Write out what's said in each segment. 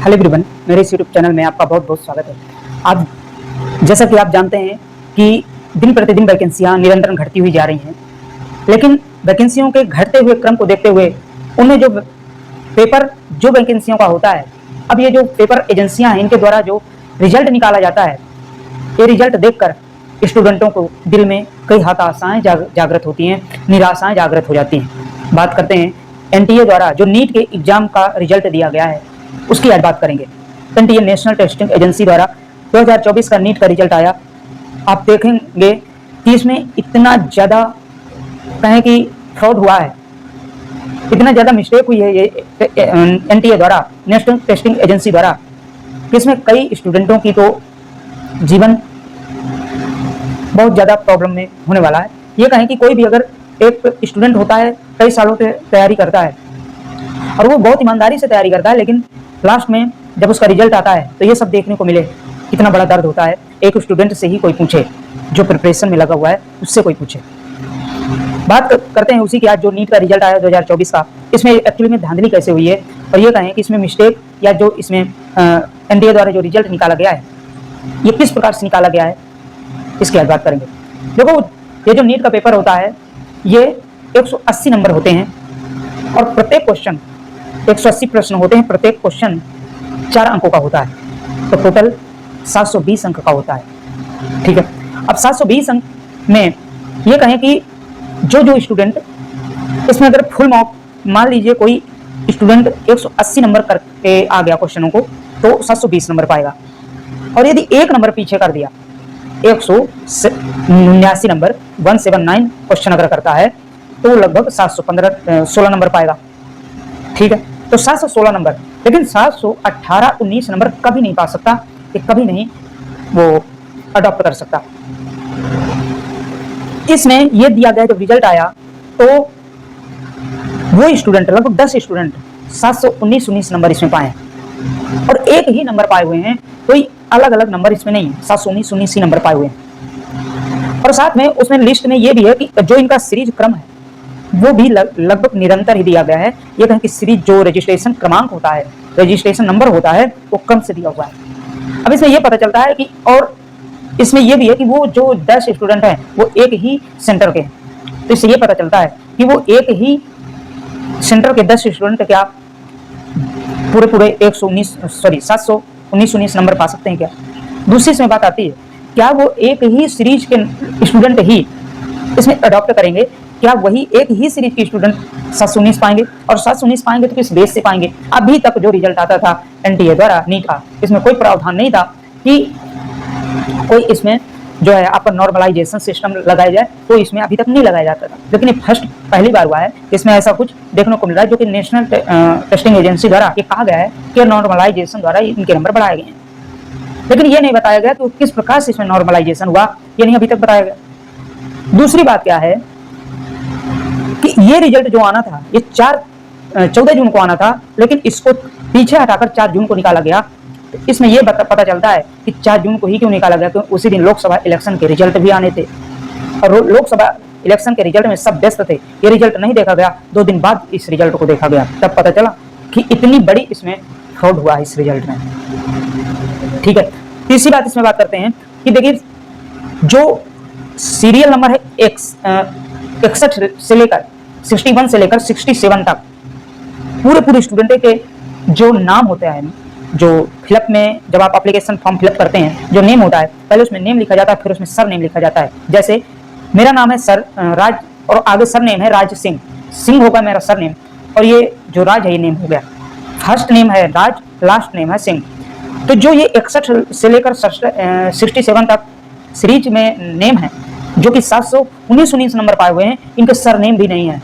Hello everyone, मेरे इस YouTube channel में आपका बहुत बहुत स्वागत है। आज जैसा कि आप जानते हैं कि दिन प्रतिदिन वैकेंसियां निरंतर घटती हुई जा रही हैं, लेकिन वैकेंसियों के घटते हुए क्रम को देखते हुए उनमें जो पेपर जो वैकेंसियों का होता है, अब ये जो पेपर एजेंसियां हैं इनके द्वारा जो रिजल्ट निकाला जाता है, ये रिजल्ट देखकर स्टूडेंटों को दिल में कई हताशाएं जागृत होती हैं, निराशाएं जागृत हो जाती हैं। बात करते हैं एनटीए द्वारा जो नीट के एग्जाम का रिजल्ट दिया गया है उसकी आज बात करेंगे। एनटीए नेशनल टेस्टिंग एजेंसी द्वारा 2024 का नीट का रिजल्ट आया। आप देखेंगे कि इसमें इतना ज़्यादा कहें कि फ्रॉड हुआ है, इतना ज़्यादा मिस्टेक हुई है ये एनटीए द्वारा नेशनल टेस्टिंग एजेंसी द्वारा कि इसमें कई स्टूडेंटों की तो जीवन बहुत ज़्यादा प्रॉब्लम में होने वाला है। ये कहें कि कोई भी अगर एक स्टूडेंट होता है, कई सालों से तैयारी करता है और वो बहुत ईमानदारी से तैयारी करता है, लेकिन लास्ट में जब उसका रिजल्ट आता है तो ये सब देखने को मिले, कितना बड़ा दर्द होता है। एक स्टूडेंट से ही कोई पूछे, जो प्रिपरेशन में लगा हुआ है उससे कोई पूछे। बात करते हैं उसी की आज जो नीट का रिजल्ट आया 2024 का। इसमें एक्चुअली में धांधली कैसे हुई है और ये कहें कि इसमें मिस्टेक या जो इसमें एनटीए द्वारा जो रिजल्ट निकाला गया है ये किस प्रकार से निकाला गया है, इसकी आज बात करेंगे। देखो, ये जो नीट का पेपर होता है ये 180 नंबर होते हैं और प्रत्येक क्वेश्चन 180 प्रश्न होते हैं, प्रत्येक क्वेश्चन 4 अंकों का होता है, तो टोटल 720 अंक का होता है। ठीक है, अब 720 अंक में ये कहें कि जो स्टूडेंट इसमें अगर फुल मार्क मान लीजिए कोई स्टूडेंट 180 नंबर करके आ गया क्वेश्चनों को तो 720 नंबर पाएगा, और यदि 1 नंबर पीछे कर दिया 179 नंबर 179 क्वेश्चन अगर करता है तो लगभग 716 नंबर पाएगा। ठीक है, तो 716 नंबर, लेकिन 718 19 नंबर कभी नहीं पा सकता, कि कभी नहीं वो अडॉप्ट कर सकता। इसमें ये दिया गया जब रिजल्ट आया तो वो स्टूडेंट लगभग 10 स्टूडेंट 719 नंबर इसमें पाए और एक ही नंबर पाए हुए हैं, कोई अलग अलग नंबर इसमें नहीं है, 719 ही नंबर पाए हुए हैं। और साथ में उसमें लिस्ट में ये भी है कि जो इनका सीरीज क्रम है वो भी लगभग निरंतर ही दिया गया है। ये कहें कि सीरीज जो रजिस्ट्रेशन क्रमांक होता है, रजिस्ट्रेशन नंबर होता है, वो क्रम से दिया हुआ है। अब इसमें ये पता चलता है कि और इसमें ये भी है कि वो जो 10 स्टूडेंट हैं वो एक ही सेंटर के हैं, तो इससे ये पता चलता है कि वो एक ही सेंटर के 10 स्टूडेंट क्या पूरे 719 नंबर पा सकते हैं क्या। दूसरी इसमें बात आती है, क्या वो एक ही सीरीज के स्टूडेंट ही इसमें अडॉप्ट करेंगे, क्या वही एक ही सीरीज के स्टूडेंट 719 पाएंगे, और 719 पाएंगे तो किस बेस से पाएंगे। अभी तक जो रिजल्ट आता था एनटीए द्वारा नीट का, इसमें कोई प्रावधान नहीं था कि कोई इसमें जो है आपका नॉर्मलाइजेशन सिस्टम लगाया जाए, तो इसमें अभी तक नहीं लगाया जाता था, लेकिन ये पहली बार हुआ है इसमें ऐसा कुछ देखने को मिल रहा है, जो कि नेशनल टेस्टिंग एजेंसी द्वारा ये कहा गया है कि नॉर्मलाइजेशन द्वारा इनके नंबर बढ़ाए गए हैं। लेकिन ये नहीं बताया गया कि किस प्रकार से इसमें नॉर्मलाइजेशन हुआ, ये नहीं अभी तक बताया गया। दूसरी बात क्या है कि ये रिजल्ट जो आना था ये 14 जून को आना था, लेकिन इसको पीछे हटाकर 4 जून को निकाला गया। इसमें यह पता चलता है कि 4 जून को ही क्यों निकाला गया, क्योंकि उसी दिन लोकसभा इलेक्शन के रिजल्ट भी आने थे और लोकसभा इलेक्शन के रिजल्ट में सब व्यस्त थे। ये रिजल्ट नहीं देखा गया, 2 दिन बाद इस रिजल्ट को देखा गया, तब पता चला कि इतनी बड़ी इसमें फ्रॉड हुआ है इस रिजल्ट में। ठीक है, तीसरी बात इसमें बात करते हैं कि देखिए जो सीरियल नंबर है 61 से लेकर 61 से लेकर 67 तक पूरे स्टूडेंट के जो नाम होते हैं, जो फिलअप में जब आप एप्लीकेशन फॉर्म फिलअप करते हैं जो नेम होता है, पहले उसमें नेम लिखा जाता है, फिर उसमें सर नेम लिखा जाता है। जैसे मेरा नाम है सर राज और आगे सर नेम है राज सिंह, सिंह होगा मेरा सर नेम, और ये जो राज है ये नेम हो गया, फर्स्ट नेम है राज, लास्ट नेम है सिंह। तो जो ये 61 से लेकर 67 तक सीरीज में नेम है जो कि 719 नंबर पाए हुए हैं, इनके सर नेम भी नहीं है।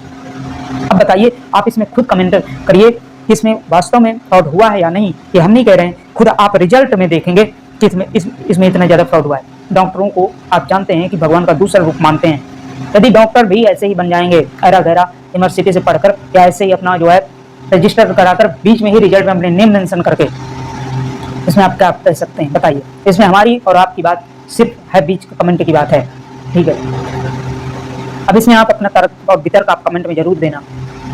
अब बताइए, आप इसमें खुद कमेंट करिए कि इसमें वास्तव में फ्रॉड हुआ है या नहीं। ये हम नहीं कह रहे हैं, खुद आप रिजल्ट में देखेंगे कि इसमें इतना ज़्यादा फ्रॉड हुआ है। डॉक्टरों को आप जानते हैं कि भगवान का दूसरा रूप मानते हैं, यदि डॉक्टर भी ऐसे ही बन जाएंगे ऐरा गहरा यूनिवर्सिटी से पढ़कर या ऐसे ही अपना जो है रजिस्टर कराकर बीच में ही रिजल्ट में अपने नेम मेंशन करके, इसमें आप क्या कह सकते हैं बताइए। इसमें हमारी और आपकी बात सिर्फ है बीच कमेंट की बात है। ठीक है, अब इसमें आप अपना तर्क और वितर्क आप कमेंट में जरूर देना।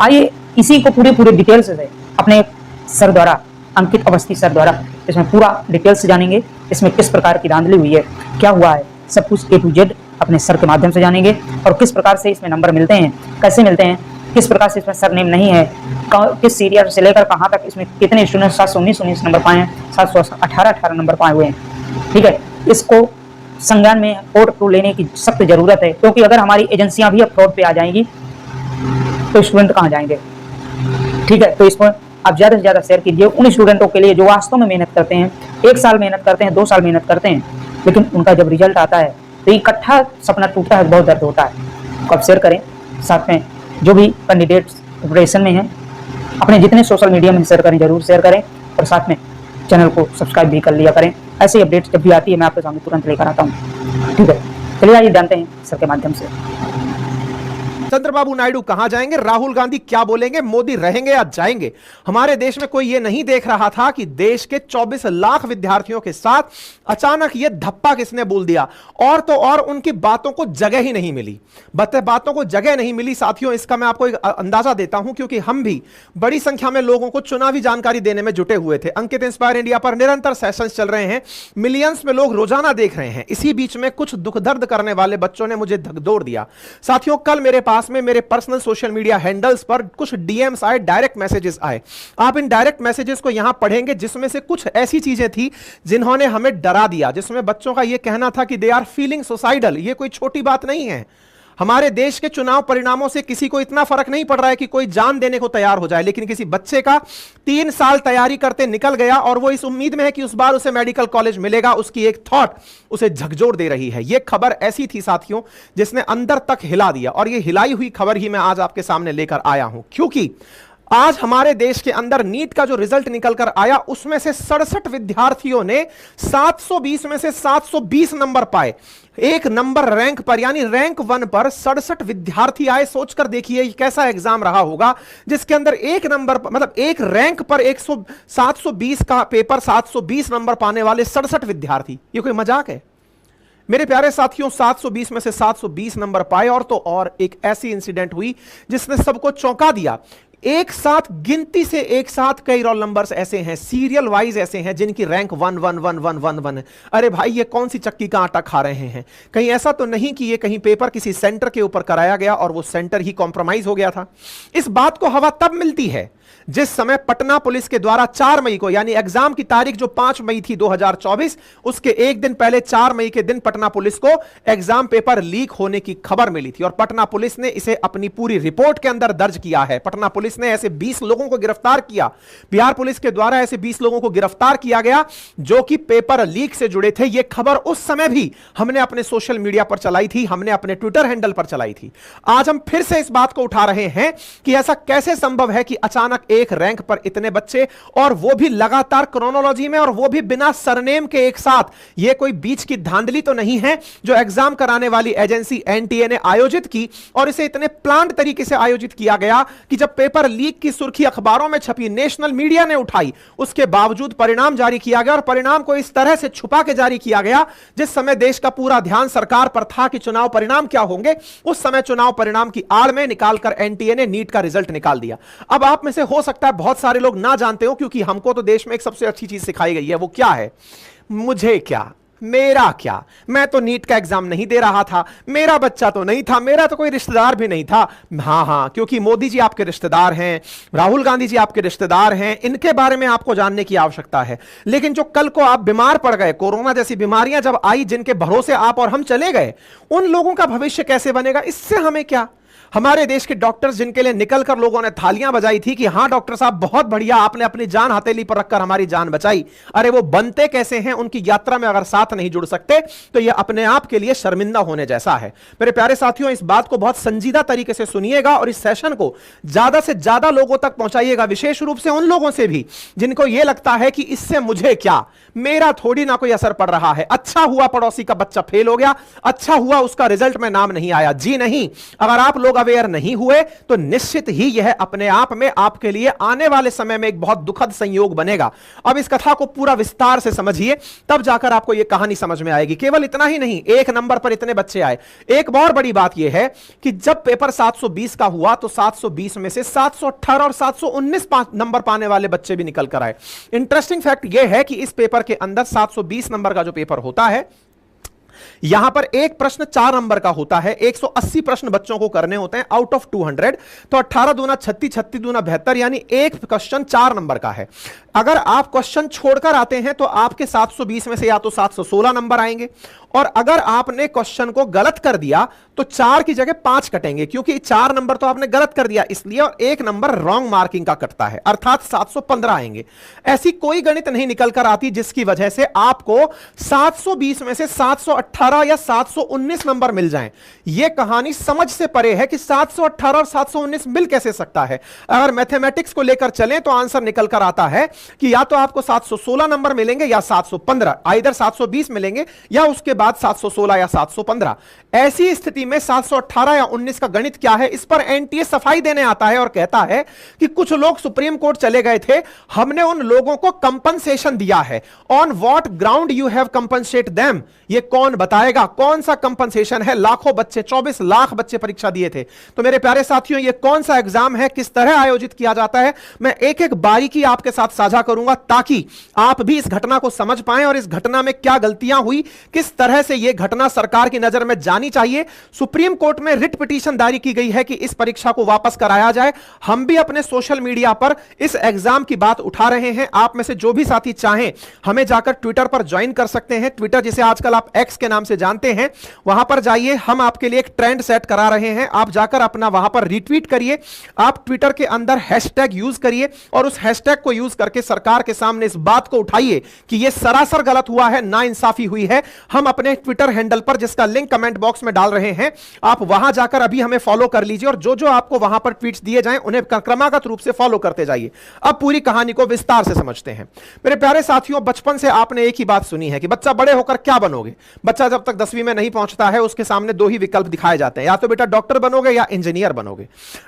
आइए इसी को पूरे डिटेल्स से अपने सर द्वारा अंकित अवस्थी सर द्वारा। इसमें पूरा डिटेल से जानेंगे, इसमें किस प्रकार की धांधली हुई है, क्या हुआ है, सब कुछ A to Z अपने सर के माध्यम से जानेंगे। और किस प्रकार से इसमें नंबर मिलते हैं, कैसे मिलते हैं, किस प्रकार से इसमें सरनेम नहीं है, किस सीरियल से लेकर कहाँ तक इसमें कितने स्टूडेंट 719 नंबर पाए हैं, 718 नंबर पाए हुए हैं। ठीक है, इसको संज्ञान में कोर्ट को लेने की सख्त जरूरत है, क्योंकि अगर हमारी एजेंसियां भी अब फ्रॉड पे आ जाएंगी तो स्टूडेंट कहाँ जाएंगे। ठीक है, तो इसको आप ज्यादा से ज्यादा शेयर कीजिए उन स्टूडेंटों के लिए जो वास्तव में मेहनत करते हैं, 1 साल मेहनत करते हैं, 2 साल मेहनत करते हैं, लेकिन उनका जब रिजल्ट आता है तो इकट्ठा सपना टूटता है, बहुत दर्द होता है। तो आप शेयर करें, साथ में जो भी कैंडिडेट प्रिपरेशन में हैं अपने जितने सोशल मीडिया में शेयर करें, जरूर शेयर करें, और साथ में चैनल को सब्सक्राइब भी कर लिया करें। ऐसी अपडेट्स जब भी आती है मैं आपके सामने तुरंत लेकर आता हूँ। ठीक है, चलिए आइए जानते हैं सर के माध्यम से। चंद्रबाबू नायडू कहां जाएंगे, राहुल गांधी क्या बोलेंगे, मोदी रहेंगे या जाएंगे। हमारे देश में कोई यह नहीं देख रहा था कि देश के 24 लाख विद्यार्थियों के साथ अचानक यह धप्पा किसने बोल दिया। और तो और उनकी बातों को जगह ही नहीं मिली, बातों को जगह नहीं मिली। साथियों, इसका मैं आपको एक अंदाजा देता हूं, क्योंकि हम भी बड़ी संख्या में लोगों को चुनावी जानकारी देने में जुटे हुए थे। अंकित इंस्पायर इंडिया पर निरंतर सेशंस चल रहे हैं, मिलियंस में लोग रोजाना देख रहे हैं। इसी बीच में कुछ दुख दर्द करने वाले बच्चों ने मुझे धकदौड़ दिया। साथियों, कल मेरे पास में मेरे पर्सनल सोशल मीडिया हैंडल्स पर कुछ डीएम्स आए, डायरेक्ट मैसेजेस आए। आप इन डायरेक्ट मैसेजेस को यहां पढ़ेंगे, जिसमें से कुछ ऐसी चीजें थी जिन्होंने हमें डरा दिया, जिसमें बच्चों का यह कहना था कि दे आर फीलिंग सुसाइडल। यह कोई छोटी बात नहीं है। हमारे देश के चुनाव परिणामों से किसी को इतना फर्क नहीं पड़ रहा है कि कोई जान देने को तैयार हो जाए, लेकिन किसी बच्चे का 3 साल तैयारी करते निकल गया और वो इस उम्मीद में है कि उस बार उसे मेडिकल कॉलेज मिलेगा, उसकी एक थॉट उसे झकझोर दे रही है। यह खबर ऐसी थी साथियों जिसने अंदर तक हिला दिया, और यह हिलाई हुई खबर ही मैं आज आपके सामने लेकर आया हूं, क्योंकि आज हमारे देश के अंदर नीट का जो रिजल्ट निकल कर आया, उसमें से 67 विद्यार्थियों ने 720 में से 720 नंबर पाए। एक नंबर रैंक पर, यानी रैंक 1 पर 67 विद्यार्थी आए। सोचकर देखिए कैसा एग्जाम रहा होगा, जिसके अंदर एक नंबर पर, मतलब एक रैंक पर 720 का पेपर, 720 नंबर पाने वाले 67 विद्यार्थी। ये कोई मजाक है मेरे प्यारे साथियों? 720 में से 720 नंबर पाए। और तो और एक ऐसी इंसिडेंट हुई जिसने सबको चौंका दिया। एक साथ गिनती से एक साथ कई रोल नंबर्स ऐसे हैं, सीरियल वाइज ऐसे हैं, जिनकी रैंक 1111111 है। अरे भाई, ये कौन सी चक्की का आटा खा रहे हैं? कहीं ऐसा तो नहीं कि ये कहीं पेपर किसी सेंटर के ऊपर कराया गया और वो सेंटर ही कॉम्प्रोमाइज हो गया था? इस बात को हवा तब मिलती है जिस समय पटना पुलिस के द्वारा 4 मई को, यानी एग्जाम की तारीख जो 5 मई थी 2024, उसके एक दिन पहले 4 मई के दिन पटना पुलिस को एग्जाम पेपर लीक होने की खबर मिली थी। और पटना पुलिस ने इसे अपनी पूरी रिपोर्ट के अंदर दर्ज किया है। पटना पुलिस ने ऐसे 20 लोगों को गिरफ्तार किया। बिहार पुलिस के द्वारा ऐसे 20 लोगों को गिरफ्तार किया गया जो कि पेपर लीक से जुड़े थे। यह खबर उस समय भी हमने अपने सोशल मीडिया पर चलाई थी, हमने अपने ट्विटर हैंडल पर चलाई थी। आज हम फिर से इस बात को उठा रहे हैं कि ऐसा कैसे संभव है कि अचानक एक रैंक पर इतने बच्चे, और वो भी लगातार क्रोनोलॉजी में, और वो भी बिना सरनेम के एक साथ। ये कोई बीच की धांधली तो नहीं है जो एग्जाम कराने वाली एजेंसी एनटीए ने आयोजित की, और इसे इतने प्लान्ड तरीके से आयोजित किया गया कि जब पेपर लीक की सुर्खी अखबारों में छपी, नेशनल मीडिया ने उठाई, उसके बावजूद परिणाम जारी किया गया। और परिणाम को इस तरह से छुपा के जारी किया गया जिस समय देश का पूरा ध्यान सरकार पर था कि चुनाव परिणाम क्या होंगे, उस समय चुनाव परिणाम की आड़ में निकालकर एनटीए ने नीट का रिजल्ट निकाल दिया। अब आप में से हो सकता है बहुत सारे लोग ना जानते हो, क्योंकि हमको तो देश में एक सबसे अच्छी चीज सिखाई गई है। वो क्या है? मुझे क्या, मेरा क्या, मैं तो नीट का एग्जाम नहीं दे रहा था, मेरा बच्चा तो नहीं था, मेरा तो कोई रिश्तेदार भी नहीं था। हां, क्योंकि मोदी जी आपके रिश्तेदार हैं, राहुल गांधी जी आपके रिश्तेदार हैं, इनके बारे में आपको जानने की आवश्यकता है। लेकिन जो कल को आप बीमार पड़ गए, कोरोना जैसी बीमारियां जब आई, जिनके भरोसे आप और हम चले गए, उन लोगों का भविष्य कैसे बनेगा? इससे हमें क्या? हमारे देश के डॉक्टर्स जिनके लिए निकलकर लोगों ने थालियां बजाई थी कि हां डॉक्टर साहब बहुत बढ़िया, आपने अपनी जान हथेली पर रखकर हमारी जान बचाई। अरे वो बनते कैसे हैं? उनकी यात्रा में अगर साथ नहीं जुड़ सकते तो यह अपने आप के लिए शर्मिंदा होने जैसा है। मेरे प्यारे साथियों, इस बात को बहुत संजीदा तरीके से सुनिएगा और इस सेशन को ज्यादा से ज्यादा लोगों तक पहुंचाइएगा, विशेष रूप से उन लोगों से भी जिनको यह लगता है कि इससे मुझे क्या, मेरा थोड़ी ना कोई असर पड़ रहा है। अच्छा हुआ पड़ोसी का बच्चा फेल हो गया, अच्छा हुआ उसका रिजल्ट में नाम नहीं आया। जी नहीं, अगर आप लोग अवेयर नहीं हुए तो निश्चित ही यह अपने आप में आपके लिए आने वाले समय में एक बहुत दुखद संयोग बनेगा। अब इस कथा को पूरा विस्तार से समझिए, तब जाकर आपको यह कहानी समझ में आएगी। केवल इतना ही नहीं, एक नंबर पर इतने बच्चे आए। एक बहुत बड़ी बात यह है कि जब पेपर 720 का हुआ तो 720 में से 718 और 719 नंबर पाने वाले बच्चे भी निकल कर आए। इंटरेस्टिंग फैक्ट यह है कि इस पेपर के अंदर 720 नंबर का जो पेपर होता है, यहां पर एक प्रश्न 4 नंबर का होता है। 180 प्रश्न बच्चों को करने होते हैं आउट ऑफ 200। तो 18 दूना 36, 36 दूना 72, यानी एक क्वेश्चन 4 नंबर का है। अगर आप क्वेश्चन छोड़कर आते हैं तो आपके 720 में से या तो 716 नंबर आएंगे, और अगर आपने क्वेश्चन को गलत कर दिया तो 4 की जगह 5 कटेंगे, क्योंकि 4 नंबर तो आपने गलत कर दिया इसलिए, और 1 नंबर रॉन्ग मार्किंग का कटता है, अर्थात 715 आएंगे। ऐसी कोई गणित नहीं निकल कर आती जिसकी वजह से आपको 720 में से 718 या 719 नंबर मिल जाएं। यह कहानी समझ से परे है कि 718 और 719 मिल कैसे सकता है। अगर मैथमेटिक्स को लेकर चलें तो आंसर निकल कर आता है कि या तो आपको 716 नंबर मिलेंगे या 715, आइदर 720 मिलेंगे या उसके बाद 716 या 715। ऐसी स्थिति में 718 या 19 का गणित क्या है, इस पर एनटीए सफाई देने आता है और कहता है कि कुछ लोग सुप्रीम कोर्ट चले गए थे, हमने उन लोगों को कंपनसेशन दिया है। On what ground you have compensate them, ये कौन बताएगा कौन सा कंपनसेशन है। लाखों बच्चे, 24 लाख बच्चे परीक्षा दिए थे। तो मेरे प्यारे साथियों, ये कौन सा एग्जाम है, किस तरह आयोजित किया जाता है, मैं एक एक बारीकी आपके साथ साझा करूंगा ताकि आप भी इस घटना को समझ पाएं और इस घटना में क्या गलतियां हुई, किस तरह से यह घटना सरकार की नजर में जानी चाहिए। सुप्रीम कोर्ट में रिट पिटीशन दायर की गई है कि इस परीक्षा को वापस कराया जाए। हम भी अपने सोशल मीडिया पर इस एग्जाम की बात उठा रहे हैं। आप में से जो भी साथी चाहें हमें जाकर ट्विटर पर ज्वाइन कर सकते हैं। ट्विटर जिसे आजकल आप एक्स के नाम से जानते हैं, वहां पर जाइए। हम आपके लिए एक ट्रेंड सेट करा रहे हैं, आप जाकर अपना वहां पर रिट्वीट करिए। आप ट्विटर के अंदर हैशटैग यूज करिए और उस हैशटैग को यूज करके सरकार के सामने इस बात को उठाइए कि यह सरासर गलत हुआ है, नाइंसाफी हुई है। हम अपने ट्विटर हैंडल पर, जिसका लिंक कमेंट बॉक्स में डाल रहे हैं, आप वहां जाकर अभी हमें फॉलो कर लीजिए और जो जो आपको वहां पर ट्वीट्स दिए जाएं उन्हें क्रमागत रूप से फॉलो करते जाइए। अब पूरी कहानी को विस्तार से समझते हैं। मेरे प्यारे साथियों, बचपन से आपने एक ही बात सुनी है कि बच्चा बड़े होकर क्या बनोगे। बच्चा जब तक 10वीं में नहीं पहुंचता है उसके सामने 2 ही विकल्प दिखाए जाते हैं, या तो बेटा डॉक्टर बनोगे या इंजीनियर बनोगे।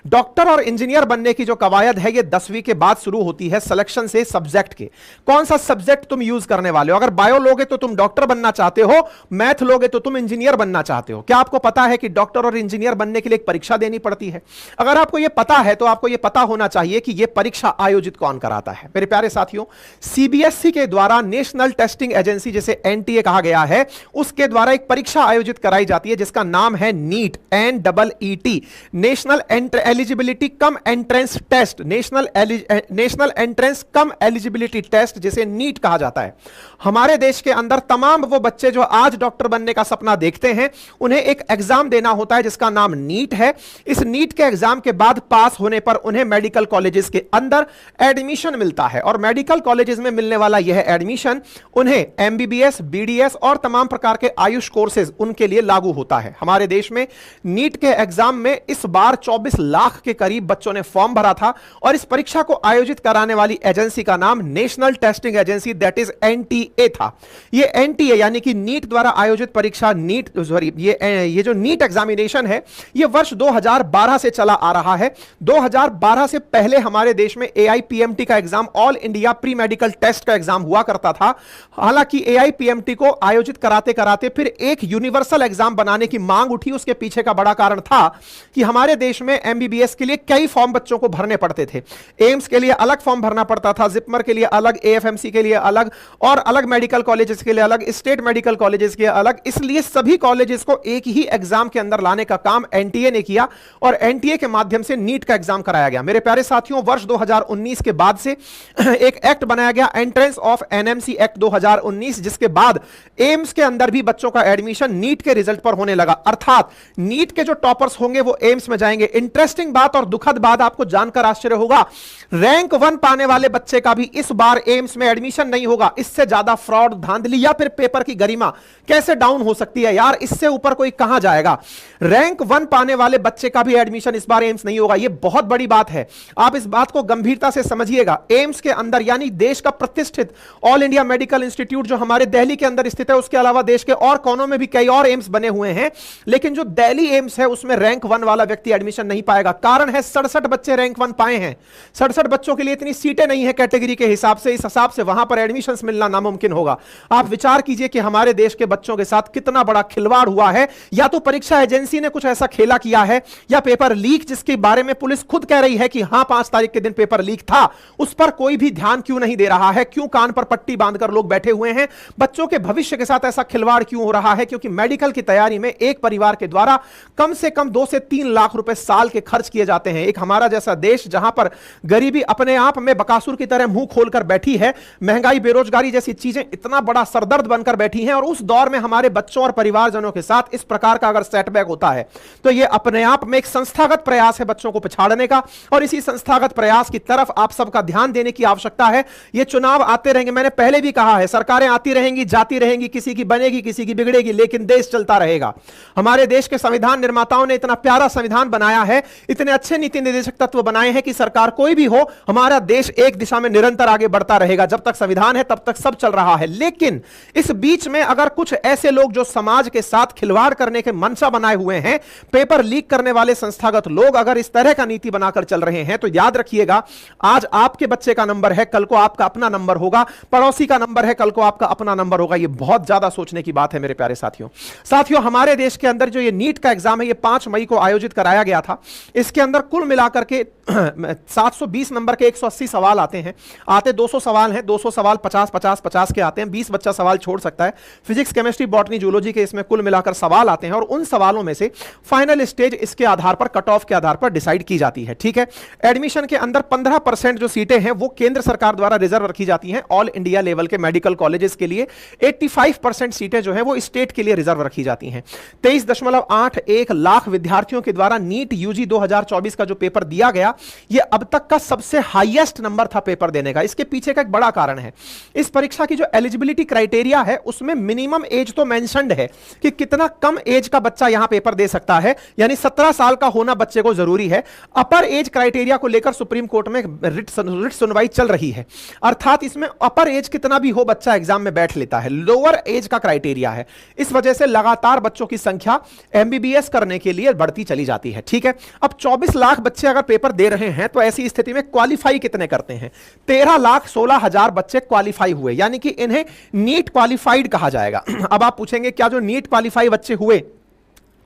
डॉक्टर और इंजीनियर बनने की जो कवायद है, यह 10वीं के बाद शुरू होती है सिलेक्शन से सब्जेक्ट के। कौन सा सब्जेक्ट तुम यूज करने वाले हो। अगर बायो लोगे तो तुम डॉक्टर बनना चाहते हो, मैथ लोगे तो तुम इंजीनियर बनना चाहते हो। क्या आपको पता है कि डॉक्टर और इंजीनियर बनने के लिए एक परीक्षा देनी पड़ती है। अगर आपको यह पता है तो आपको यह पता होना चाहिए कि यह परीक्षा आयोजित कौन कराता है। मेरे प्यारे साथियों, सीबीएसई के द्वारा, नेशनल टेस्टिंग एजेंसी जिसे एनटीए कहा गया है, उसके द्वारा एक परीक्षा आयोजित कराई जाती है जिसका नाम है NEET, NEET, national eligibility cum entrance test, national entrance cum eligibility test, जिसे नीट कहा जाता है। हमारे देश के अंदर तमाम वो बच्चे जो आज डॉक्टर बनने का सपना देखते हैं, उन्हें एक एग्जाम देना होता है जिसका नाम नीट है। इस नीट के एग्जाम के बाद पास होने पर उन्हें मेडिकल कॉलेजेस के अंदर एडमिशन मिलता है, और मेडिकल कॉलेजेस में मिलने वाला यह एडमिशन उन्हें एमबीबीएस, बीडीएस और तमाम प्रकार के आयुष कोर्सेज उनके लिए लागू होता है। हमारे देश में नीट के एग्जाम में इस बार 24 लाख के करीब बच्चों ने फॉर्म भरा था, और इस परीक्षा को आयोजित कराने वाली एजेंसी का नाम national testing agency, that is NTA था। यह एनटीए यानी कि नीट द्वारा आयोजित परीक्षा, नीट सॉरी ये जो नीट एग्जामिनेशन है, यह वर्ष 2012 से चला आ रहा है। 2012 से पहले हमारे देश में एआईपीएमटी का exam, all India pre medical test का एग्जाम हुआ करता था। हालांकि एआईपीएमटी को आयोजित कराते कराते फिर एक यूनिवर्सल एग्जाम बनाने की मांग उठी। उसके पीछे का बड़ा कारण था कि हमारे देश में एमबीबीएस के लिए कई फॉर्म बच्चों को भरने पड़ते थे। एम्स के लिए अलग फॉर्म भरना पड़ता था, जिपमर के लिए अलग, एएफएमसी के लिए अलग, और अलग मेडिकल कॉलेजेस के लिए अलग, स्टेट मेडिकल कॉलेजेस के अलग। इसलिए सभी कॉलेजेस को एक ही एग्जाम के अंदर लाने का काम एनटीए ने किया, और एनटीए के माध्यम से नीट का एग्जाम कराया गया। मेरे प्यारे साथियों, वर्ष 2019 के बाद से एक एक्ट बनाया गया, एंट्रेंस ऑफ एनएमसी एक्ट 2019, जिसके बाद एम्स के अंदर भी बच्चों का एडमिशन नीट के रिजल्ट पर होने लगा, अर्थात नीट के जो टॉपर्स होंगे वो एम्स में जाएंगे। इंटरेस्टिंग बात और दुखद बात आपको जानकर आश्चर्य होगा, रैंक 1 पाने वाले बच्चे का भी इस बार एम्स में एडमिशन नहीं होगा। इससे ज्यादा फ्रॉड, धांधली या फिर पेपर की गरिमा कैसे डाउन हो सकती है यार, इससे ऊपर कोई कहां जाएगा। रैंक 1 पाने वाले बच्चे का भी एडमिशन इस बार एम्स नहीं होगा। यह बहुत बड़ी बात है, आप इस बात को गंभीरता से समझिएगा। एम्स के अंदर, यानी देश का प्रतिष्ठित ऑल इंडिया मेडिकल इंस्टीट्यूट जो हमारे दिल्ली के अंदर स्थित है, उसके अलावा देश के और कोनों में भी कई और एम्स बने हुए हैं, लेकिन जो दिल्ली एम्स है उसमें रैंक 1 वाला व्यक्ति एडमिशन नहीं पाएगा। कारण है 67 बच्चे रैंक 1 पाए हैं। 67 बच्चों के लिए इतनी सीटें नहीं है कैटेगरी के हिसाब से, इस हिसाब से वहां पर एडमिशन मिलना नामुमकिन होगा। आप विचार कीजिए कि हमारे देश के बच्चों के साथ कितना बड़ा खिलवाड़ हुआ है। या तो परीक्षा एजेंसी ने कुछ ऐसा खेला किया है, या पेपर लीक जिसके बारे में पुलिस खुद कह रही है कि हां 5 तारीख के दिन पेपर लीक था, उस पर कोई भी ध्यान क्यों नहीं दे रहा है? क्यों कान पर पट्टी बांधकर लोग बैठे हुए हैं? बच्चों के भविष्य के साथ ऐसा खिलवाड़ क्यों हो रहा है? क्योंकि मेडिकल की तैयारी में एक परिवार के द्वारा कम से कम 2 से 3 लाख रुपए साल के खर्च किए जाते हैं। एक हमारा जैसा देश जहां पर गरीबी अपने आप में बकासुर की तरह मुंह खोलकर बैठी है, महंगाई बेरोजगारी जैसी चीजें इतना बड़ा सरदर्द बनकर बैठी हैं, और उस दौर में हमारे बच्चों और परिवारजनों के साथ इस प्रकार का अगर सेटबैक होता है तो यह अपने आप में एक संस्थागत प्रयास है बच्चों को पिछाड़ने का, और इसी संस्थागत प्रयास की तरफ आप सबका ध्यान देने की आवश्यकता है। ये चुनाव आते रहेंगे, मैंने पहले भी कहा है, सरकारें आती रहेंगी जाती रहेंगी, किसी की बनेगी किसी की बिगड़ेगी, लेकिन देश चलता रहेगा। हमारे देश के संविधान निर्माताओं ने इतना प्यारा संविधान बनाया है, इतने अच्छे नीति निर्देशक तत्व बनाए हैं कि सरकार कोई भी हो, हमारा देश एक दिशा में निरंतर आगे बढ़ता रहेगा। जब तक संविधान है तब तक सब चल रहा है। लेकिन इस बीच में अगर कुछ ऐसे लोग जो समाज के साथ खिलवाड़ करने के मंशा बनाए हुए हैं, पेपर लीक करने वाले संस्थागत लोग अगर इस तरह का नीति बनाकर चल रहे हैं, तो याद रखिएगा, आज आपके बच्चे का नंबर है, कल को आपका अपना नंबर होगा, पड़ोसी का नंबर है, कल को आपका अपना नंबर होगा। यह बहुत ज्यादा सोचने की बात है मेरे प्यारे साथियों। हमारे देश के अंदर जो ये नीट का एग्जाम है, ये 5 मई को आयोजित कराया गया था। इसके अंदर कुल मिलाकर के 720 नंबर के 180 सवाल आते हैं। 200 सवाल हैं, 200 सवाल 50-50-50 के आते हैं, 20 बच्चा सवाल छोड़ सकता है। फिजिक्स, केमिस्ट्री, बॉटनी, जूलॉजी के इसमें कुल मिलाकर सवाल आते हैं, और उन सवालों में से फाइनल स्टेज इसके आधार पर, कट ऑफ के आधार पर डिसाइड की जाती है। ठीक है, एडमिशन के अंदर 15% जो सीटें हैं वो केंद्र सरकार द्वारा रिजर्व रखी जाती हैं। ऑल इंडिया लेवल के मेडिकल कॉलेजेस के लिए 85% सीटें जो हैं वो स्टेट के लिए रिजर्व रखी जाती हैं। 23.81 लाख विद्यार्थियों के द्वारा नीट यूजी 2024 का जो पेपर दिया गया, यह अब तक का सबसे हाईएस्ट नंबर था पेपर देने का। इसके पीछे का एक बड़ा कारण है, इस परीक्षा की जो एलिजिबिलिटी क्राइटेरिया है उसमें मिनिमम एज तो मेंशन्ड है कि कितना कम एज का बच्चा यहां पेपर दे सकता है, यानी 17 साल का होना बच्चे को जरूरी है। अपर एज क्राइटेरिया को लेकर सुप्रीम कोर्ट में रिट सुनवाई चल रही है, अर्थात इसमें अपर एज कितना भी हो बच्चा एग्जाम में बैठ लेता है, लोअर एज का क्राइटेरिया है। इस वजह से लगातार बच्चों की संख्या एमबीबीएस करने के लिए बढ़ती चली जाती है। ठीक है, अब 24 लाख बच्चे अगर पेपर दे रहे हैं तो ऐसी स्थिति में क्वालिफाई कितने करते हैं? 13,16,000 बच्चे क्वालिफाई हुए, यानी कि इन्हें नीट क्वालिफाइड कहा जाएगा। अब आप पूछेंगे क्या जो नीट क्वालिफाई बच्चे हुए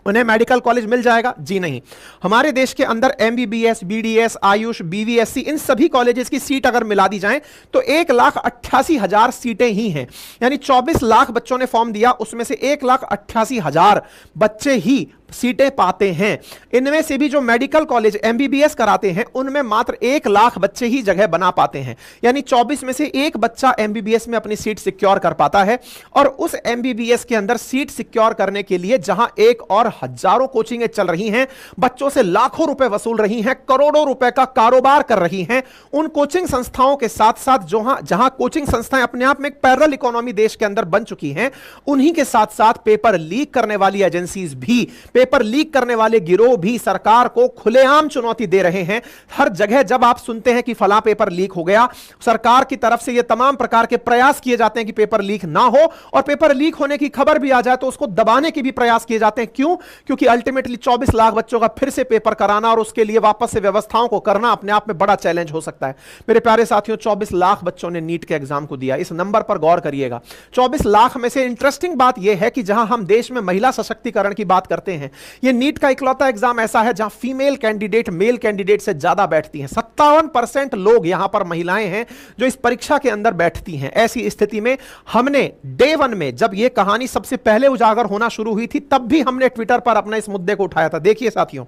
उन्हें मेडिकल कॉलेज मिल जाएगा? जी नहीं। हमारे देश के अंदर एमबीबीएस, बीडीएस, आयुष, बीवीएससी, इन सभी कॉलेजेस की सीट अगर मिला दी जाए तो 1,88,000 सीटें ही हैं, यानी 24 लाख बच्चों ने फॉर्म दिया, उसमें से 1,88,000 बच्चे ही सीटें पाते हैं। इनमें से भी जो मेडिकल कॉलेज एमबीबीएस कराते हैं उनमें मात्र 1 लाख बच्चे ही जगह बना पाते हैं, यानी 24 में से एक बच्चा एमबीबीएस में अपनी सीट सिक्योर कर पाता है। और उस एमबीबीएस के अंदर सीट सिक्योर करने के लिए जहां एक और हजारों कोचिंगें चल रही हैं, बच्चों से लाखों रुपए वसूल रही हैं, करोड़ों रुपए का कारोबार कर रही हैं, उन कोचिंग संस्थाओं के साथ साथ जहां कोचिंग संस्थाएं अपने आप में एक पैरेलल इकोनॉमी देश के अंदर बन चुकी हैं, उन्हीं के साथ साथ पेपर लीक करने वाली एजेंसीज भी, पेपर लीक करने वाले गिरोह भी सरकार को खुलेआम चुनौती दे रहे हैं। हर जगह जब आप सुनते हैं कि फला पेपर लीक हो गया, सरकार की तरफ से यह तमाम प्रकार के प्रयास किए जाते हैं कि पेपर लीक ना हो, और पेपर लीक होने की खबर भी आ जाए तो उसको दबाने के भी प्रयास किए जाते हैं। क्यों? क्योंकि अल्टीमेटली 24 लाख बच्चों का फिर से पेपर कराना और उसके लिए वापस से व्यवस्थाओं को करना अपने आप में बड़ा चैलेंज हो सकता है। मेरे प्यारे साथियों, 24 लाख बच्चों ने नीट के एग्जाम को दिया। इस नंबर पर गौर करिएगा। 24 लाख में से इंटरेस्टिंग बात यह है कि जहां हम देश में महिला सशक्तिकरण की बात करते हैं, यह नीट का इकलौता एग्जाम ऐसा है जहां फीमेल कैंडिडेट मेल कैंडिडेट से ज्यादा बैठती हैं। 57% लोग यहां पर महिलाएं हैं जो इस परीक्षा के अंदर बैठती हैं। ऐसी स्थिति में हमने डे 1 में, जब यह कहानी सबसे पहले उजागर होना शुरू हुई थी, तब भी हमने ट्विटर पर अपना इस मुद्दे को उठाया था। देखिए साथियों,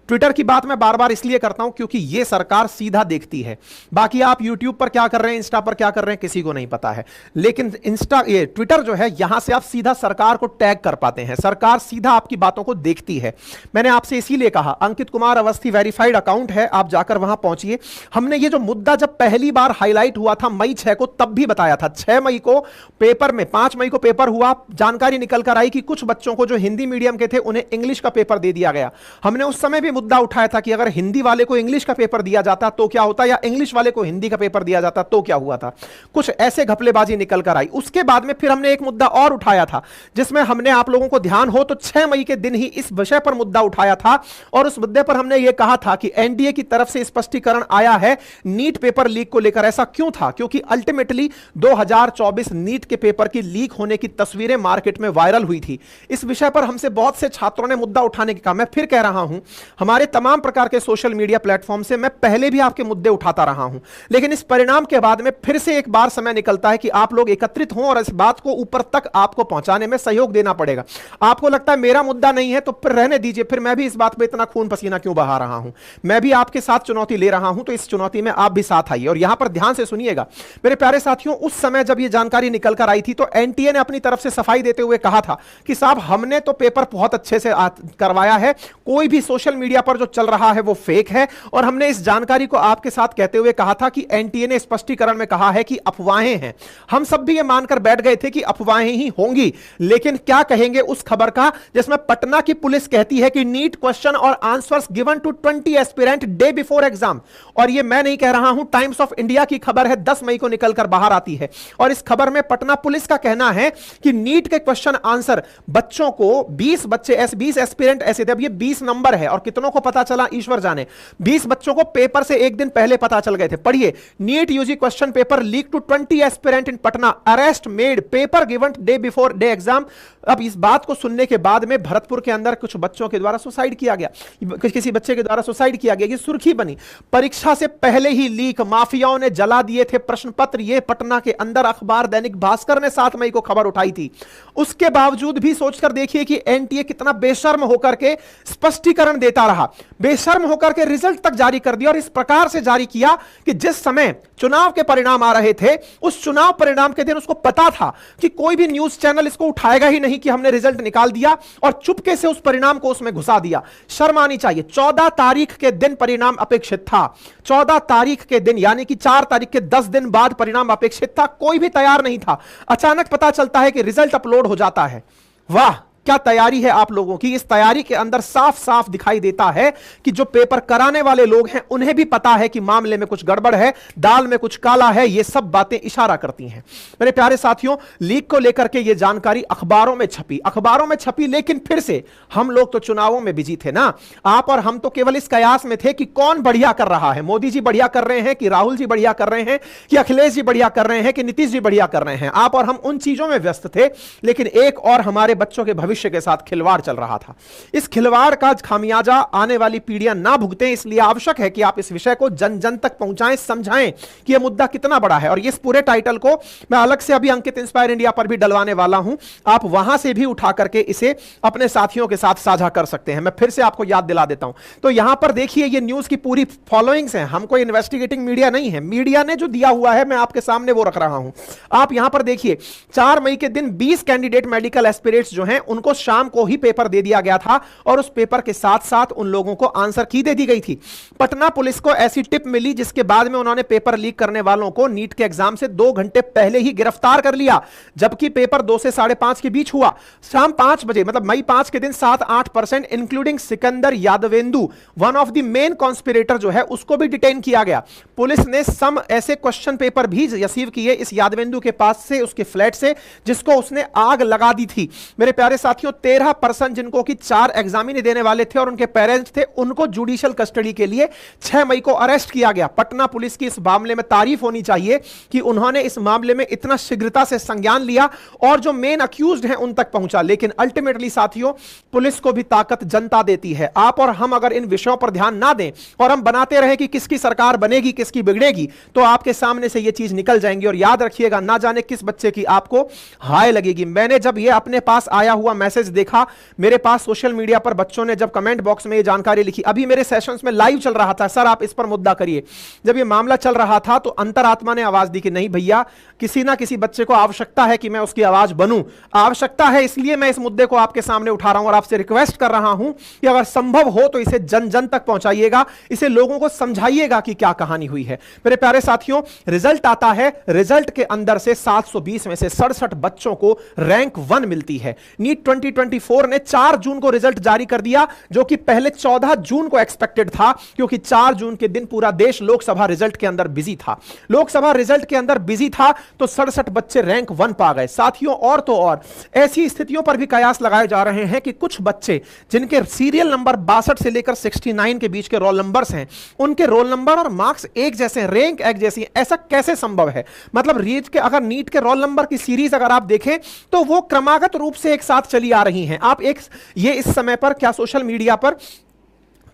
ट्विटर की बात मैं बार बार इसलिए करता हूं क्योंकि यह सरकार सीधा देखती है। बाकी आप यूट्यूब पर क्या कर रहे हैं, इंस्टा पर क्या कर रहे हैं, किसी को नहीं पता है, लेकिन ये ट्विटर जो है, यहां से आप सीधा सरकार को टैग कर पाते हैं। सरकार सीधा आपकी बातों को देखती है। मैंने आपसे इसीलिए कहा, अंकित कुमार अवस्थी वेरीफाइड अकाउंट है, आप जाकर वहां पहुंचिए। हमने ये जो मुद्दा जब पहली बार हाईलाइट हुआ था मई 6 को, तब भी बताया था। 6 मई को पेपर में, 5 मई को पेपर हुआ, जानकारी निकल कर आई कि कुछ बच्चों को जो हिंदी मीडियम के थे उन्हें इंग्लिश का पेपर दे दिया गया। हमने उस समय भी मुद्दा उठाया था कि अगर हिंदी वाले को इंग्लिश का पेपर दिया जाता तो क्या होता, या इंग्लिश वाले को हिंदी का पेपर दिया जाता तो क्या हुआ था। कुछ ऐसे घपलेबाजी निकल कर आई। उसके बाद में फिर हमने एक मुद्दा और उठाया था, जिसमें हमने, आप लोगों को ध्यान हो तो 6 मई के दिन ही इस विषय पर मुद्दा उठाया था, और उस मुद्दे पर हमने यह कहा था कि एनडीए की तरफ से स्पष्टीकरण आया है नीट पेपर लीक को लेकर। ऐसा क्यों था? क्योंकि अल्टीमेटली 2024 नीट के पेपर की लीक होने की तस्वीरें मार्केट में वायरल हुई थी। इस विषय पर हमसे बहुत से छात्रों ने मुद्दा उठाने की कहा। मैं फिर कह रहा हूं, हमारे तमाम प्रकार के सोशल मीडिया प्लेटफॉर्म से मैं पहले भी आपके मुद्दे उठाता रहा हूं, लेकिन इस परिणाम के बाद में फिर से एक बार समय निकलता है कि आप लोग एकत्रित हों और इस बात को ऊपर तक आपको पहुंचाने में सहयोग देना पड़ेगा। आपको लगता है मेरा मुद्दा नहीं है तो फिर रहने दीजिए, फिर मैं भी इस बात पे इतना खून पसीना क्यों बहा रहा हूं। मैं भी आपके साथ चुनौती ले रहा हूं, तो इस चुनौती में आप भी साथ आइए। और यहां पर ध्यान से सुनिएगा मेरे प्यारे साथियों, उस समय जब यह जानकारी निकल कर आई थी तो एनटीए ने अपनी तरफ से सफाई देते हुए कहा था कि साहब हमने तो पेपर बहुत अच्छे से करवाया है, कोई भी सोशल मीडिया पर जो चल रहा है वो फेक है। और हमने इस जानकारी को आपके साथ कहते हुए कहा था कि एनटीए ने स्पष्टीकरण में कहा है कि अफवाहें हैं। हम सब भी ये मानकर बैठ गए थे कि अफवाहें ही होंगी, लेकिन क्या कहेंगे उस खबर का जिसमें पटना की पुलिस कहती है कि नीट क्वेश्चन और answers given to 20 aspirant day before exam. और ये मैं नहीं कह रहा हूं, टाइम्स ऑफ इंडिया की खबर है, 10 मई को निकलकर बाहर आती है। और इस खबर में पटना पुलिस का कहना है कि नीट के क्वेश्चन आंसर बच्चों को 20 बच्चे, 20 एस्पिरेंट ऐसे थे। अब ये 20 नंबर है और कितनों को पता चला ईश्वर जाने। 20 बच्चों को पेपर से एक दिन पहले पता चल गए थे। पढ़िए, NEET UG question paper leak to 20 aspirant in Patna, arrest made, paper given day before day exam. अब इस बात को सुनने के बाद में भरतपुर के अंदर कुछ बच्चों के द्वारा सुसाइड किया गया, किसी बच्चे के द्वारा सुसाइड किया गया, ये सुर्खी बनी। परीक्षा से पहले ही लीक, माफियाओं ने जला दिए थे प्रश्न पत्र, ये पटना के अंदर अखबार दैनिक भास्कर ने 7 मई को खबर उठाई थी। उसके बावजूद भी सोचकर देखिए कि एनटीए कितना बेशर्म होकर के स्पष्टीकरण देता रहा, बेशर्म होकर के रिजल्ट तक जारी कर दिया। और इस प्रकार से जारी किया कि जिस समय चुनाव के परिणाम आ रहे थे, उस चुनाव परिणाम के दिन उसको पता था कि कोई भी न्यूज चैनल इसको उठाएगा ही नहीं कि हमने रिजल्ट निकाल दिया, और चुपके से उस परिणाम को उसमें घुसा दिया। शर्म आनी चाहिए। 14 तारीख के दिन परिणाम अपेक्षित था, 14 तारीख के दिन, यानी कि 4 तारीख के 10 दिन बाद परिणाम अपेक्षित था। कोई भी तैयार नहीं था। अचानक पता चलता है कि रिजल्ट अपलोड हो जाता है। वाह, क्या तैयारी है आप लोगों की। इस तैयारी के अंदर साफ साफ दिखाई देता है कि जो पेपर कराने वाले लोग हैं उन्हें भी पता है कि मामले में कुछ गड़बड़ है, दाल में कुछ काला है। ये सब बातें इशारा करती हैं। मेरे प्यारे साथियों, लीक को लेकर के ये जानकारी अखबारों में छपी, लेकिन फिर से हम लोग तो चुनावों में बिजी थे ना। आप और हम तो केवल इस कयास में थे कि कौन बढ़िया कर रहा है, मोदी जी बढ़िया कर रहे हैं कि राहुल जी बढ़िया कर रहे हैं कि अखिलेश जी बढ़िया कर रहे हैं कि नीतीश जी बढ़िया कर रहे हैं। आप और हम उन चीजों में व्यस्त थे, लेकिन एक और हमारे बच्चों के भविष्य के साथ खिलवाड़ चल रहा था। इस खिलवाड़ का खामियाजा आने वाली पीढ़ियां ना भुगतें, इसलिए आवश्यक है कि आप इस विषय को जन जन तक पहुंचाएं, समझाएं कि यह मुद्दा कितना बड़ा है। और इस पूरे टाइटल को मैं अलग से अभी अंकित इंस्पायर इंडिया पर भी डलवाने वाला हूं, आप वहां से भी उठा करके इसे अपने साथियों के साथ साझा कर सकते हैं। मैं फिर से आपको याद दिला देता हूं। तो यहां पर देखिए, ये न्यूज की पूरी फॉलोइंग्स हैं। हम कोई इन्वेस्टिगेटिंग मीडिया नहीं है, मीडिया ने जो दिया हुआ है मैं आपके सामने वो रख रहा हूं। आप यहां पर देखिए, 4 मई के दिन 20 कैंडिडेट मेडिकल एस्पिरेट्स जो हैं उनको शाम को ही पेपर दे दिया गया था, और उस पेपर के साथ साथ उन लोगों को आंसर की दे दी गई थी। पटना पुलिस को ऐसी टिप मिली जिसके बाद में उन्होंने पेपर लीक करने वालों को नीट के एग्जाम से 2 घंटे पहले ही गिरफ्तार कर लिया, जबकि पेपर 2 से 5:30 के बीच हुआ। शाम 5 बजे, मतलब मई 5 के दिन 7-8% including Sikandar Yadvendu, one of the main conspirator जो है, उसको भी डिटेन किया गया। पुलिस ने सम ऐसे क्वेश्चन पेपर भी रिसीव किए इस यादवेंदु के पास से, उसके फ्लैट से, जिसको उसने आग लगा दी थी। मेरे प्यारे साथियों, 13% जिनको कि 4 एग्जाम ही देने वाले थे और उनके पेरेंट्स थे, उनको जुडिशियल कस्टडी के लिए 6 मई को अरेस्ट किया गया। पटना पुलिस की इस मामले में तारीफ होनी चाहिए कि उन्होंने इस मामले में इतना शीघ्रता से संज्ञान लिया और जो मेन अक्यूज्ड हैं उन तक पहुंचा। लेकिन अल्टीमेटली साथियों, पुलिस को भी ताकत जनता देती है। आप और हम अगर इन विषयों पर ध्यान ना दें और हम बनाते रहे कि किसकी सरकार बनेगी, किसकी बिगड़ेगी, तो आपके सामने से ये चीज निकल जाएंगी। और याद रखिएगा, ना जाने किस बच्चे की आपको हाय लगेगी। मैंने जब ये अपने पास आया हुआ मैसेज देखा मेरे पास सोशल मीडिया पर, बच्चों ने जब कमेंट बॉक्स में ये जानकारी लिखी, अभी मेरे सेशंस में लाइव चल रहा था, सर आप इस पर मुद्दा करिए। जब ये मामला चल रहा था तो अंतरात्मा ने आवाज दी कि नहीं भैया, किसी ना किसी बच्चे को आवश्यकता है कि मैं उसकी आवाज बनूं, आवश्यकता है, इसलिए मैं इस मुद्दे को आपके सामने उठा रहा हूं और आपसे रिक्वेस्ट कर रहा हूं कि अगर संभव हो तो इसे जन जन तक पहुंचाइएगा, इसे लोगों को समझाइएगा कि क्या कहानी हुई है। मेरे प्यारे साथियों, रिजल्ट आता है, रिजल्ट के अंदर से 720 में से 67 बच्चों को रैंक 1 मिलती है। नीट 2024 ने 4 जून को रिजल्ट जारी कर दिया, जो कि पहले 14 जून को एक्सपेक्टेड था, क्योंकि 4 जून के दिन पूरा देश लोकसभा रिजल्ट के अंदर बिजी था। लोकसभा रिजल्ट के अंदर बिजी था तो 67 बच्चे रैंक 1 पा गए। साथियों, और तो और ऐसी स्थितियों पर भी कयास लगाए जा रहे हैं कि कुछ बच्चे जिनके सीरियल नंबर 62 से लेकर 69 के बीच के रोल नंबर्स हैं, उनके रोल नंबर और मार्क्स एक जैसे, रैंक एक जैसी, ऐसा कैसे संभव है? मतलब रीट के, अगर नीट के रोल नंबर की सीरीज अगर आप देखें तो वो क्रमागत रूप से एक साथ चली आ रही हैं। आप ये इस समय पर क्या सोशल मीडिया पर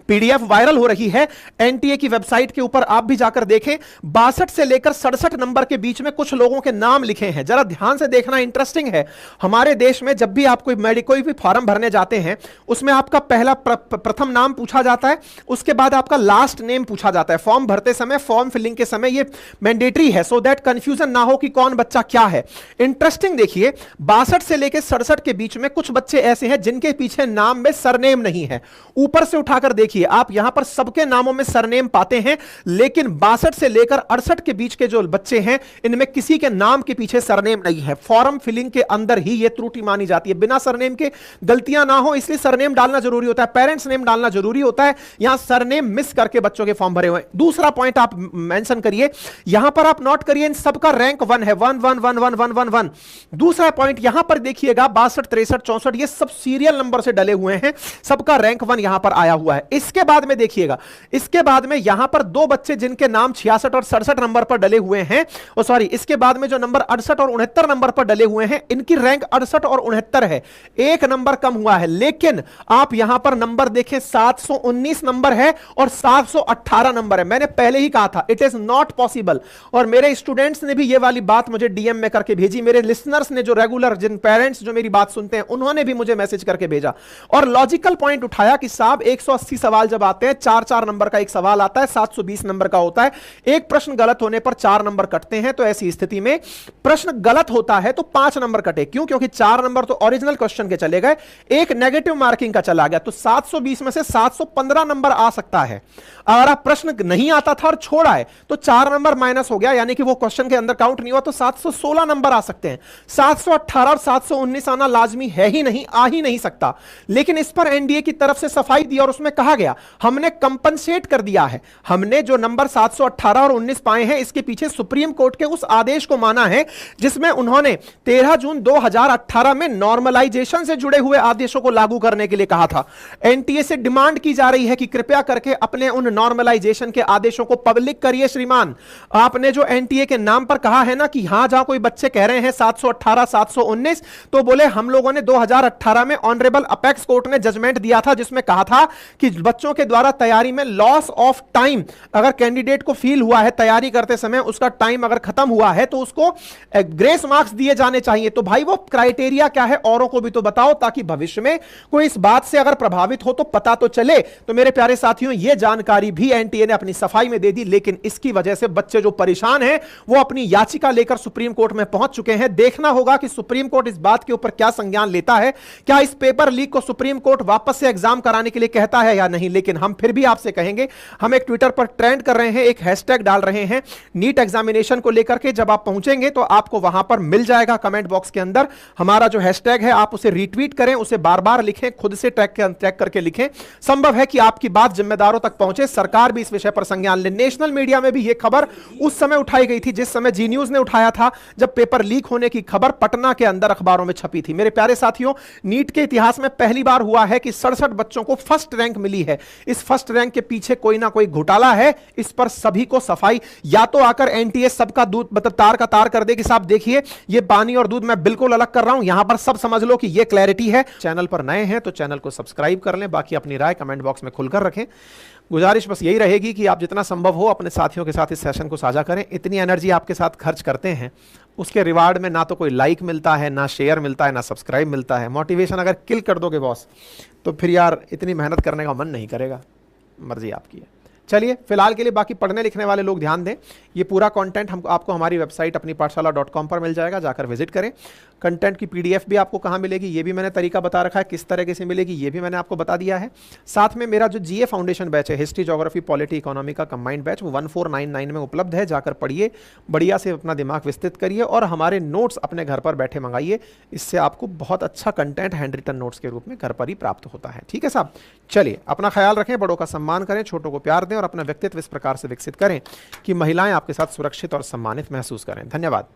पीडीएफ वायरल हो रही है, एनटीए की वेबसाइट के ऊपर आप भी जाकर देखें, 62 से लेकर 67 नंबर के बीच में कुछ लोगों के नाम लिखे हैं। जरा ध्यान से देखना, इंटरेस्टिंग है। हमारे देश में जब भी आप कोई भी फॉर्म भरने जाते हैं, उसमें आपका पहला प्रथम नाम पूछा जाता है, उसके बाद आपका लास्ट नेम पूछा जाता है। फॉर्म भरते समय, फॉर्म फिलिंग के समय ये मैंडेटरी है, सो दैट कंफ्यूजन ना हो कि कौन बच्चा क्या है। इंटरेस्टिंग देखिए, 62 से लेकर 67 के बीच में कुछ बच्चे ऐसे हैं जिनके पीछे नाम में सरनेम नहीं है। ऊपर से उठाकर देखिए, आप यहां पर सबके नामों में सरनेम पाते हैं, लेकिन 62 से लेकर 68 के बीच के जो बच्चे हैं, इनमें किसी के नाम के पीछे सरनेम नहीं है। फॉर्म फिलिंग के अंदर ही यह त्रुटि मानी जाती है। बिना सरनेम के गलतियां ना हो, इसलिए सरनेम डालना जरूरी होता है, पेरेंट्स नेम डालना जरूरी होता है। यहां सरनेम मिस करके बच्चों के फॉर्म भरे हुए। दूसरा पॉइंट आप मेंशन करिए, यहां पर आप नोट करिए, इन सबका रैंक 1 है, 1 1 1 1 1 1 1। दूसरा पॉइंट यहां पर देखिएगा, 62 63 64 ये सब सीरियल नंबर से डले हुए हैं, सबका रैंक 1 यहां पर आया हुआ है। इसके बाद में देखिएगा, इसके बाद में यहां पर 2 बच्चे जिनके नाम 66 और 67 नंबर पर डले हुए हैं, और सॉरी, इसके बाद में जो नंबर 68 और 69 नंबर पर डले हुए हैं, इनकी रैंक 68 और 69 है, 1 नंबर कम हुआ है। लेकिन आप यहां पर नंबर देखें, 719 नंबर है और 718 नंबर है। मैंने पहले ही कहा था, इट इज नॉट पॉसिबल। और मेरे स्टूडेंट्स ने भी यह वाली बात मुझे डीएम में करके भेजी, मेरे लिसनर्स ने, जो रेगुलर, जिन पेरेंट्स जो मेरी बात सुनते हैं, उन्होंने भी मुझे मैसेज करके भेजा और लॉजिकल पॉइंट उठाया कि साहब 180 सवाल जब आते हैं, 4-4 नंबर का एक सवाल आता है, 720 नंबर का होता है, एक प्रश्न गलत होने पर 4 नंबर कटते हैं। तो ऐसी स्थिति में प्रश्न गलत होता है तो 5 नंबर कटे। क्यों? क्योंकि 4 नंबर तो ओरिजिनल क्वेश्चन के चले गए, एक नेगेटिव मार्किंग का चला गया, तो 720 में से 715 नंबर आ सकता है। अगर आप प्रश्न नहीं आता था और छोड़ा है तो 4 नंबर माइनस हो गया, यानी कि वो क्वेश्चन के अंदर काउंट नहीं हुआ, तो 716 नंबर आ सकते हैं। 718 और 719 आना लाजमी है ही नहीं, आ ही नहीं सकता। लेकिन इस पर एनडीए की तरफ से सफाई दी और उसमें कहा गया, हमने कंपनसेट कर दिया है, हमने जो नंबर 718 और 19 पाए हैं, इसके पीछे सुप्रीम कोर्ट के उस आदेश को माना है जिसमें उन्होंने 13 जून 2018 में नॉर्मलाइजेशन से जुड़े हुए आदेशों को लागू करने के लिए कहा था। एनटीए से डिमांड की जा रही है कि कृपया करके अपने उन नॉर्मलाइजेशन के आदेशों को पब्लिक करिए। श्रीमान, आपने जो एनटीए के नाम पर कहा है ना कि हां, जहां कोई बच्चे कह रहे हैं 718 719, तो बोले हम लोगों ने 2018 में ऑनरेबल अपेक्स कोर्ट ने जजमेंट दिया था जिसमें कहा था कि बच्चों के द्वारा तैयारी में लॉस ऑफ टाइम, अगर कैंडिडेट को फील हुआ है तैयारी करते समय उसका टाइम अगर खत्म हुआ है तो उसको ग्रेस मार्क्स दिए जाने चाहिए। तो भाई वो क्राइटेरिया क्या है, औरों को भी तो बताओ, ताकि भविष्य में कोई इस बात से अगर प्रभावित हो तो पता तो चले। तो मेरे प्यारे साथियों, यह जानकारी भी एनटीए ने अपनी सफाई में दे दी, लेकिन इसकी वजह से बच्चे जो परेशान हैं वो अपनी याचिका लेकर सुप्रीम कोर्ट में पहुंच चुके हैं। देखना होगा कि सुप्रीम कोर्ट इस बात के ऊपर क्या संज्ञान लेता है, क्या इस पेपर लीक को सुप्रीम कोर्ट वापस से एग्जाम कराने के लिए कहता है या नहीं। लेकिन हम फिर भी आपसे कहेंगे, हम एक ट्विटर पर ट्रेंड कर रहे हैं, एक हैशटैग डाल रहे हैं नीट एग्जामिनेशन को लेकर के, जब आप पहुंचेंगे तो आपको वहां पर मिल जाएगा कमेंट बॉक्स के अंदर हमारा जो हैशटैग है, आप उसे रीट्वीट करें, उसे बार बार लिखें, खुद से ट्रैक करके लिखें। संभव है कि आपकी बात जिम्मेदारों तक पहुंचे, सरकार भी इस विषय पर संज्ञान ले। नेशनल मीडिया में भी यह खबर उस समय उठाई गई थी जिस समय जी न्यूज ने उठाया था, जब पेपर लीक होने की खबर पटना के अंदर अखबारों में छपी थी। मेरे प्यारे साथियों, नीट के इतिहास में पहली बार हुआ है कि 67 बच्चों को फर्स्ट रैंक मिली है। इस फर्स्ट रैंक के पीछे कोई ना कोई घोटाला है, इस पर सभी को सफाई, या तो आकर एनटीए सबका दूध मतलब तार का तार कर दे कि साहब देखिए ये पानी और दूध मैं बिल्कुल अलग कर रहा हूं, यहां पर सब समझ लो कि ये क्लैरिटी है। चैनल पर नए हैं तो चैनल को सब्सक्राइब कर लें, बाकी अपनी राय कमेंट बॉक्स में खुलकर रखें। गुजारिश बस यही रहेगी कि आप जितना संभव हो अपने साथियों के साथ इस सेशन को साझा करें। इतनी एनर्जी आपके साथ खर्च करते हैं, उसके रिवार्ड में ना तो कोई लाइक मिलता है, ना शेयर मिलता है, ना सब्सक्राइब मिलता है। मोटिवेशन अगर किल कर दोगे बॉस, तो फिर यार इतनी मेहनत करने का मन नहीं करेगा। मर्जी आपकी है। चलिए फिलहाल के लिए बाकी पढ़ने लिखने वाले लोग ध्यान दें, ये पूरा कंटेंट हम आपको हमारी वेबसाइट अपनी पाठशाला.com पर मिल जाएगा, जाकर विजिट करें। कंटेंट की पीडीएफ भी आपको कहाँ मिलेगी ये भी मैंने तरीका बता रखा है, किस तरीके से मिलेगी ये भी मैंने आपको बता दिया है। साथ में मेरा जो जीए फाउंडेशन बैच है, हिस्ट्री ज्योग्राफी पॉलिटी इकोनॉमी का कंबाइंड बैच, वो 1499 में उपलब्ध है। जाकर पढ़िए, बढ़िया से अपना दिमाग विस्तृत करिए और हमारे नोट्स अपने घर पर बैठे मंगाइए। इससे आपको बहुत अच्छा कंटेंट हैंड रिटन नोट्स के रूप में घर पर ही प्राप्त होता है। ठीक है साहब, चलिए अपना ख्याल रखें, बड़ों का सम्मान करें, छोटों को प्यार दें और अपना व्यक्तित्व इस प्रकार से विकसित करें कि महिलाएं आपके साथ सुरक्षित और सम्मानित महसूस करें। धन्यवाद।